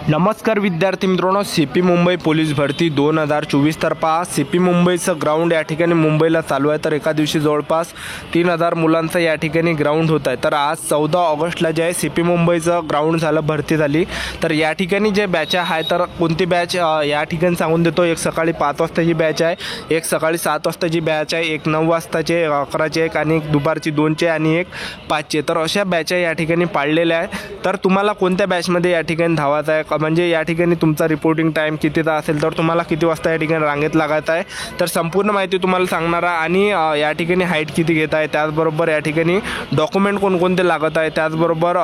नमस्कार विद्यार्थी मित्रांनो, सीपी मुंबई पोलीस भरती 2024 तर पहा सीपी मुंबईचं ग्राउंड या ठिकाणी मुंबईला चालू आहे। तर एका दिवशी जवळपास 3000 मुलांचं या ठिकाणी ग्राउंड होत आहे। तर आज 14 ऑगस्टला जे आहे सीपी मुंबईचं ग्राउंड झालं, भरती झाली। तर या ठिकाणी जे बॅच आहे तर कोणती बॅच या ठिकाणी सांगून देतो। एक सकाळी 5 वाजताची बॅच आहे, एक सकाळी 7 वाजताची बॅच आहे, एक 9 वाजताचे, 11चे एक, आणि एक दुपारची 2चे आणि एक 5चे। तर अशा बॅच या ठिकाणी पाडलेल्या आहे। तर तुम्हाला कोणत्या बॅचमध्ये या ठिकाणी धावायचं आहे, म्हणजे या ठिकाणी तुमचा रिपोर्टिंग टाइम कितीचा असेल, तर तुम्हाला किती वाजता या ठिकाणी रांगेत लागायचं आहे, तर संपूर्ण माहिती तुम्हाला सांगणार आहे। आणि या ठिकाणी हाईट किती घेत आहे, त्याचबरोबर या ठिकाणी डॉक्युमेंट कोणकोणते लागत आहे, त्याचबरोबर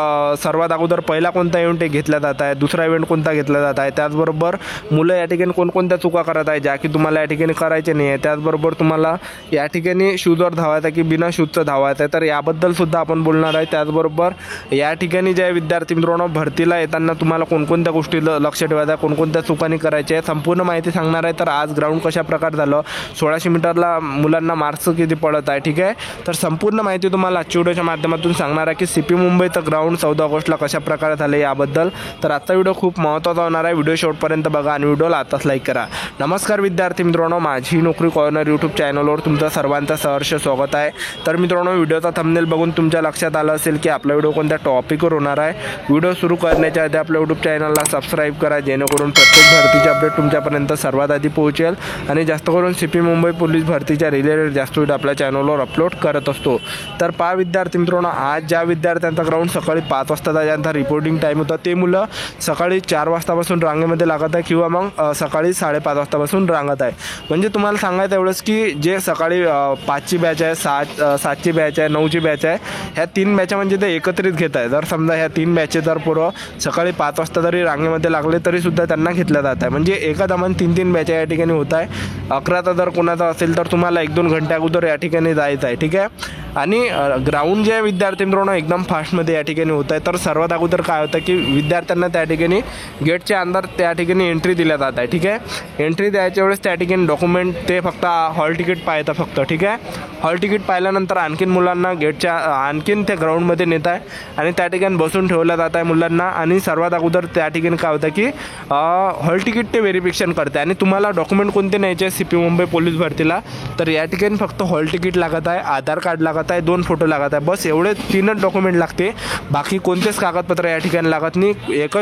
सर्वात अगोदर पहिला कोणता इव्हेंट घेतला जात आहे, दुसरा इव्हेंट कोणता घेतला जात आहे, त्याचबरोबर मुलं या ठिकाणी कोणकोणत्या चुका करत आहे ज्या की तुम्हाला या ठिकाणी करायचे नाही आहे, त्याचबरोबर तुम्हाला या ठिकाणी शूजवर धावायचं आहे की बिना शूजचं धावायचं आहे, तर याबद्दल सुद्धा आपण बोलणार आहे। त्याचबरोबर या ठिकाणी जे विद्यार्थी मित्रांनो भरतीला येताना तुम्हाला कोणकोणत्या गोष्टी लक्ष ठेवायचं, कोणकोणत्या चुकांनी करायच्या आहे, संपूर्ण माहिती सांगणार आहे। तर आज ग्राउंड कशा प्रकारे झालं, 1600 मीटरला मुलांना मार्क्स किती पडत आहे, ठीक आहे। तर संपूर्ण माहिती तुम्हाला आजच्या व्हिडिओच्या माध्यमातून सांगणार आहे की सीपी मुंबईचं ग्राउंड 14 ऑगस्टला कशा प्रकारे झाले याबद्दल। तर आजचा व्हिडिओ खूप महत्त्वाचा होणार आहे, व्हिडिओ शेवटपर्यंत बघा आणि व्हिडिओला आताच लाईक करा। नमस्कार विद्यार्थी मित्रांनो, माझी नोकरी कॉर्नर यूट्यूब चॅनलवर तुमचं सर्वांचं सहर्ष स्वागत आहे। तर मित्रांनो, व्हिडिओचा थंबनेल बघून तुमच्या लक्षात आलं असेल की आपला व्हिडिओ कोणत्या टॉपिकवर होणार आहे। व्हिडिओ सुरू करण्याच्या आधी आपल्या यूट्यूब चॅनलला सबस्क्राईब करा, जेणेकरून प्रत्येक भरतीचे अपडेट तुमच्यापर्यंत सर्वात आधी पोहोचेल आणि जास्त करून सीपी मुंबई पोलीस भरतीच्या रिलेटेड जास्त व्हिडिओ आपल्या चॅनलवर अपलोड करत असतो। तर पहा विद्यार्थी मित्रांनो, आज ज्या विद्यार्थ्यांचा ग्राउंड सकाळी 5 वाजता ज्यांचा रिपोर्टिंग टाईम होता ते मुलं सकाळी 4 वाजतापासून रांगेमध्ये लागत आहे किंवा मग सकाळी 5:30 वाजतापासून रांगत आहे। म्हणजे तुम्हाला सांगायचं एवढंच की जे सकाळी 5ची बॅच आहे, 7ची बॅच आहे, 9ची बॅच आहे, ह्या 3 बॅचा म्हणजे ते एकत्रित घेत आहे। जर समजा ह्या 3 बॅचचे जर पूर्व सकाळी 5 वाजता जरी रांगेमध्ये लागले तरी सुद्धा त्यांना घेतलं जात आहे। म्हणजे एका दमान 3-3 बॅच या ठिकाणी होत आहे। 11चा जर कोणाचा असेल तर तुम्हाला 1-2 घंटे अगोदर या ठिकाणी जायचं आहे, ठीक आहे। आणि ग्राउंड जे विद्यार्थी मित्रांनो एकदम फास्टमध्ये या ठिकाणी होत आहे। तर सर्वात अगोदर काय होतं की विद्यार्थ्यांना त्या ठिकाणी गेटच्या अंदर त्या ठिकाणी एंट्री दिल्या जात आहे, ठीक आहे। एंट्री द्यायच्या वेळेस त्या ठिकाणी डॉक्युमेंट ते फक्त हॉल तिकीट पाहायचं फक्त, ठीक आहे। हॉल तिकीट पाहिल्यानंतर आणखीन मुलांना गेटच्या आणखीन त्या ग्राउंडमध्ये नेत आहे आणि त्या ठिकाणी बसून ठेवलं जात आहे मुलांना। आणि सर्वात अगोदर त्या ठिकाणी काय होतं की हॉल तिकीट ते व्हेरिफिकेशन करते आणि तुम्हाला डॉक्युमेंट कोणते न्यायचे सीपी मुंबई पोलीस भरतीला, तर या ठिकाणी फक्त हॉल तिकीट लागत आहे, आधार कार्ड लागत आहे, 2 फोटो लागत आहे, बस एवढे 3च डॉक्युमेंट लागते। बाकी कोणतेच कागदपत्र या ठिकाणी लागत नाही। एक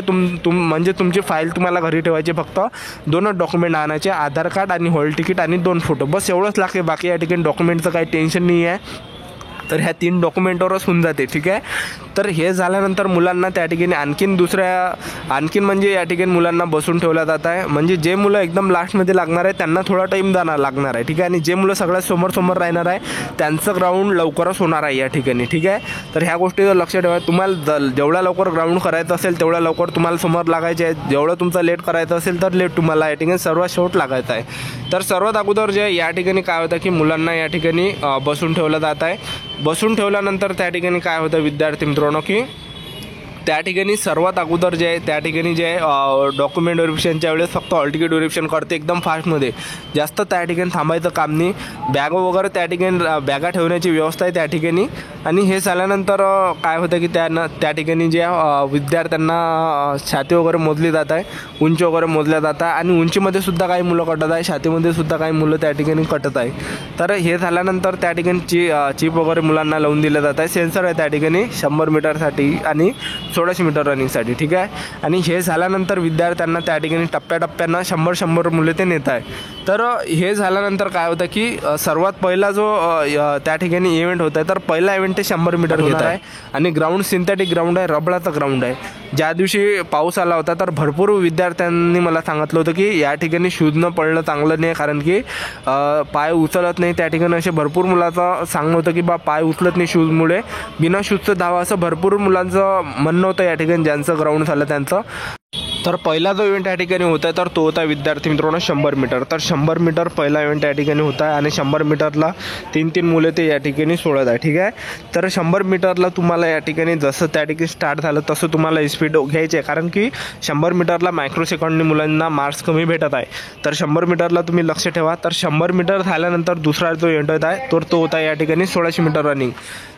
म्हणजे तुमची फाईल तुम्हाला घरी ठेवायची, फक्त 2च डॉक्युमेंट आणायचे, आधार कार्ड आणि हॉल तिकीट आणि 2 फोटो, बस एवढंच लागते। बाकी या ठिकाणी डॉक्युमेंटचं काही टेन्शन नाही आहे। तर ह्या 3 डॉक्युमेंटवरच होऊन जाते, ठीक आहे। तर हे झाल्यानंतर मुलांना त्या ठिकाणी आणखीन म्हणजे या ठिकाणी मुलांना बसून ठेवलं जात आहे। म्हणजे जे मुलं एकदम लास्टमध्ये लागणार आहे त्यांना थोडा टाईम लागणार आहे, ठीक आहे। आणि जे मुलं सगळ्यात समोर राहणार आहे त्यांचं ग्राउंड लवकरच होणार आहे या ठिकाणी, ठीक आहे। तर ह्या गोष्टीचं लक्ष ठेवा। तुम्हाला जेवढा लवकर ग्राउंड करायचं असेल तेवढा लवकर तुम्हाला समोर लागायचे आहे, जेवढं तुमचं लेट करायचं असेल तर लेट तुम्हाला या ठिकाणी सर्वात शेवट लागायचं आहे। तर सर्वात अगोदर जे या ठिकाणी काय होतं की मुलांना या ठिकाणी बसून ठेवलं जात आहे। बसून ठेवल्यानंतर त्या ठिकाणी काय होतं विद्यार्थी मित्रांनो की त्या ठिकाणी सर्वात अगोदर जे आहे त्या ठिकाणी जे डॉक्युमेंट व्हेरिफिकेशनच्या वेळेस फक्त हॉल तिकीट व्हेरिफिकेशन करते एकदम फास्टमध्ये, जास्त त्या ठिकाणी थांबायचं काम नाही। बॅग वगैरे त्या ठिकाणी बॅगा ठेवण्याची व्यवस्था आहे त्या ठिकाणी। आणि हे झाल्यानंतर काय होतं की त्या ठिकाणी जे विद्यार्थ्यांना छाती वगैरे मोजली जात आहे, उंची वगैरे मोजल्या जात आहे आणि उंचीमध्ये सुद्धा काही मुलं कटत आहे, छातीमध्ये सुद्धा काही मुलं त्या ठिकाणी कटत आहे। तर हे झाल्यानंतर त्या ठिकाणी चिप वगैरे मुलांना लावून दिलं जात आहे। सेन्सर आहे त्या ठिकाणी 100 मीटरसाठी आणि 1600 मीटर रनिंगसाठी, ठीक आहे। आणि हे झाल्यानंतर विद्यार्थ्यांना त्या ठिकाणी टप्प्याटप्प्यानं 100 मुले ते नेत आहे। तर हे झाल्यानंतर काय होतं की सर्वात पहिला जो त्या ठिकाणी इव्हेंट होत आहे, तर पहिला इव्हेंट ते 100 मीटर घेत आहे आणि ग्राउंड सिंथेटिक ग्राउंड आहे, रबराचं ग्राउंड आहे। ज्या दिवशी पाऊस आला होता तर भरपूर विद्यार्थ्यांनी मला सांगितलं होतं की या ठिकाणी शूज न पडणं चांगलं नाही, कारण की पाय उचलत नाही। त्या ठिकाणी असे भरपूर मुलाचं सांगणं होतं की पाय उचलत नाही शूजमुळे, बिना शूजचं धावा, असं भरपूर मुलांचं म्हणणं होतं या ठिकाणी ज्यांचं ग्राउंड झालं त्यांचं। तर पहिला जो इव्हेंट या ठिकाणी होता आहे तर तो होता विद्यार्थी मित्रांनो 100 मीटर। तर 100 मीटर पहिला इव्हेंट या ठिकाणी होता आहे आणि 100 मीटरला 3-3 मुले ते या ठिकाणी सोडत आहे, ठीक आहे। तर 100 मीटरला तुम्हाला या ठिकाणी जसं त्या ठिकाणी स्टार्ट झालं तसं तुम्हाला स्पीड घ्यायची आहे, कारण की 100 मीटरला मायक्रो सेकंडनी मुलांना मार्क्स कमी भेटत आहे। तर 100 मीटरला तुम्ही लक्ष ठेवा। तर 100 मीटर झाल्यानंतर दुसरा जो इव्हेंट होत आहे तर तो होता या ठिकाणी 1600 मीटर रनिंग।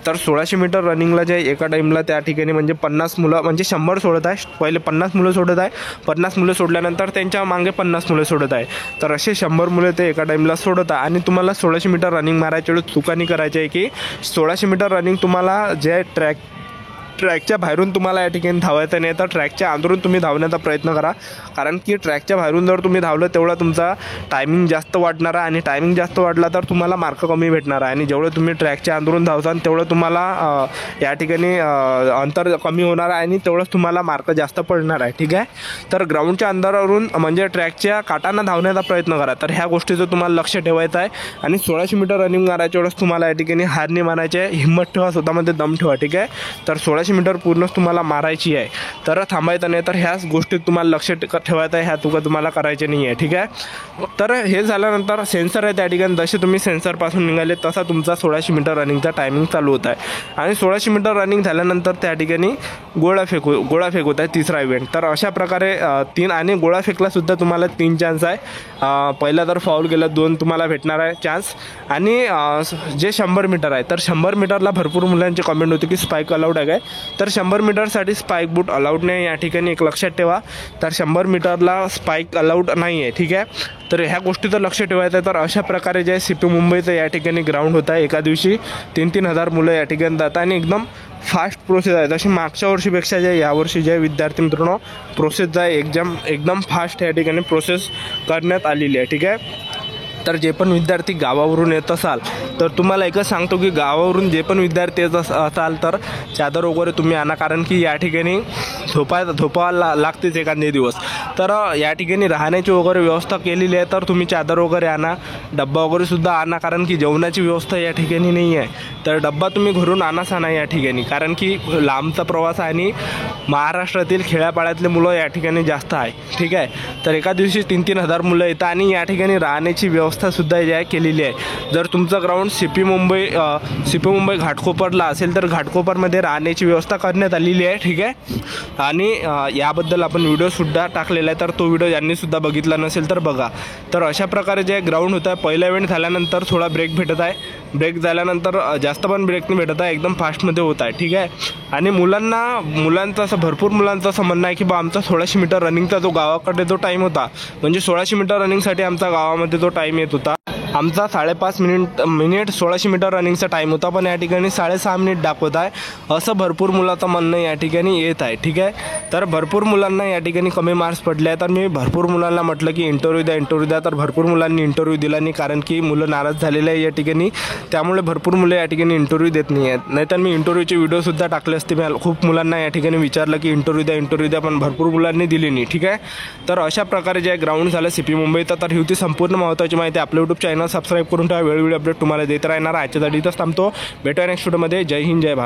तर 1600 मीटर रनिंगला जे एका टाईमला त्या ठिकाणी म्हणजे 50 मुलं म्हणजे 100 सोडत आहे, पहिले 50 मुलं सोडत आहे 50 मुलं सोडल्यानंतर त्यांच्या मागे 50 मुलं सोडत आहे. तर असे 100 मुलं ते एका टाईमला सोडत आहे. आणि तुम्हाला 1600 मीटर रनिंग मारायच्या वेळेस चुका नाही करायची आहे की 1600 मीटर रनिंग तुम्हाला जे ट्रॅकच्या बाहेरून तुम्हाला या ठिकाणी धावायचं नाही, तर ट्रॅकच्या अंदरून तुम्ही धावण्याचा प्रयत्न करा. कारण की ट्रॅकच्या बाहेरून जर तुम्ही धावलं तेवढा तुमचा टायमिंग जास्त वाढणार आहे आणि टायमिंग जास्त वाढला तर तुम्हाला मार्क कमी भेटणार आहे. आणि जेवढं तुम्ही ट्रॅकच्या अंदरून धावताल तेवढं तुम्हाला या ठिकाणी अंतर कमी होणार आहे आणि तेवढंच तुम्हाला मार्क जास्त पडणार आहे. ठीक आहे. तर ग्राउंडच्या अंतरावरून म्हणजे ट्रॅकच्या काटांना धावण्याचा प्रयत्न करा. तर ह्या गोष्टीचं तुम्हाला लक्ष ठेवायचं आहे. आणि 1600 मीटर रनिंग मारायच्या वेळेस तुम्हाला या ठिकाणी हार नाही मारायचे, हिंमत ठेवा, स्वतःमध्ये दम ठेवा. ठीक आहे. तर 1600 मीटर पूर्णच तुम्हाला मारायची आहे, तर थांबायचं नाही. तर ह्याच गोष्टीत तुम्हाला लक्ष ठेवायचं आहे, ह्या तुका तुम्हाला करायचे नाही आहे. ठीक आहे. तर हे झाल्यानंतर सेन्सर आहे त्या ठिकाणी, जसे तुम्ही सेन्सरपासून निघाले तसा तुमचा 1600 मीटर रनिंगचा टायमिंग चालू होत आहे. आणि 1600 मीटर रनिंग झाल्यानंतर त्या ठिकाणी गोळा फेक होत आहे, तिसरा इव्हेंट. तर अशा प्रकारे 3 आणि गोळा फेकलासुद्धा तुम्हाला 3 चान्स आहे. पहिला तर फाऊल गेला 2 तुम्हाला भेटणार आहे चान्स. आणि जे 100 मीटर आहे तर 100 मीटरला भरपूर मुलांची कमेंट होती की स्पाईक अलाउड आहे काय, तर 100 मीटरसाठी स्पाईक बूट अलाउड नाही या ठिकाणी, एक लक्षात ठेवा. तर 100 मीटरला स्पाईक अलाउड नाही आहे. ठीक आहे. तर ह्या गोष्टीचं लक्ष ठेवायचं आहे. तर अशा प्रकारे जे CP मुंबईचं या ठिकाणी ग्राउंड होत आहे, एका दिवशी 3-3 हजार मुलं या ठिकाणी जातात आणि एकदम फास्ट प्रोसेस आहे. जशी मागच्या वर्षीपेक्षा जे यावर्षी जे विद्यार्थी मित्रांनो प्रोसेस आहे एकदम फास्ट या ठिकाणी प्रोसेस करण्यात आलेली आहे. ठीक आहे. तर जे पण विद्यार्थी गावावरून येत असाल तर तुम्हाला एकच सांगतो की गावावरून जे पण विद्यार्थी येत असाल तर चादर वगैरे तुम्ही आणा, कारण की या ठिकाणी झोपायला लागतेच एखादे दिवस. तर या ठिकाणी राहण्याची वगैरे व्यवस्था केलेली आहे, तर तुम्ही चादर वगैरे आणा, डब्बा वगैरे सुद्धा आणा, कारण की जेवणाची व्यवस्था या ठिकाणी नाही आहे. तर डब्बा तुम्ही घरून आणाच आणा या ठिकाणी, कारण की लांबचा प्रवास आणि महाराष्ट्रातील खेड्यापाड्यातले मुलं या ठिकाणी जास्त आहे. ठीक आहे. तर एका दिवशी 3-3 हजार मुलं येतात आणि या ठिकाणी राहण्याची व्यवस्थासुद्धा जी आहे केलेली आहे. जर तुमचं ग्राउंड CP मुंबई घाटकोपरला असेल तर घाटकोपरमध्ये राहण्याची व्यवस्था करण्यात आलेली आहे. ठीक आहे. आणि याबद्दल आपण व्हिडिओसुद्धा टाकलेला आहे, तर तो व्हिडिओ ज्यांनीसुद्धा बघितला नसेल तर बघा. तर अशा प्रकारे जे ग्राउंड होतं आहे, पहिला इव्हेंट झाल्यानंतर थोडा ब्रेक भेटत आहे, ब्रेक झाल्यानंतर जास्त पण ब्रेक नाही भेटत आहे, एकदम फास्टमध्ये होत आहे. ठीक आहे. आणि मुलांचं असं भरपूर मुलांचं असं म्हणणं आहे की बा आमचा 1600 मीटर रनिंगचा जो गावाकडे जो टाईम होता, म्हणजे 1600 मीटर रनिंगसाठी आमचा गावामध्ये जो टाईम येत होता आमचा 5.5 मिनिट 1600 मीटर रनिंगचा टाईम होता, पण या ठिकाणी 6.5 मिनिट दाखवत आहे, असं भरपूर मुलाचं म्हणणं या ठिकाणी येत आहे. ठीक आहे. तर भरपूर मुलांना या ठिकाणी कमी मार्क्स पडले आहे. तर मी भरपूर मुलांना म्हटलं की इंटरव्ह्यू द्या, तर भरपूर मुलांनी इंटरव्ह्यू दिला नाही, कारण की मुलं नाराज झालेले आहे या ठिकाणी, त्यामुळे भरपूर मुलं या ठिकाणी इंटरव्ह्यू देत नाही आहेत. नाहीतर मी इंटरव्ह्यूचे व्हिडिओसुद्धा टाकले असते. मी खूप मुलांना या ठिकाणी विचारलं की इंटरव्ह्यू द्या, पण भरपूर मुलांनी दिली नाही. ठीक आहे. तर अशा प्रकारे जे ग्राउंड झालं CP मुंबईचं, तर ही होती संपूर्ण महत्त्वाची माहिती. आपलं यूट्यूब चॅनल सबस्क्राईब करून ठेवा, वेळोवेळी अपडेट तुम्हाला देत राहणार. आजच्यासाठी इथंच थांबतो. भेटूया नेक्स्ट व्हिडिओमध्ये. जय हिंद, जय भारत.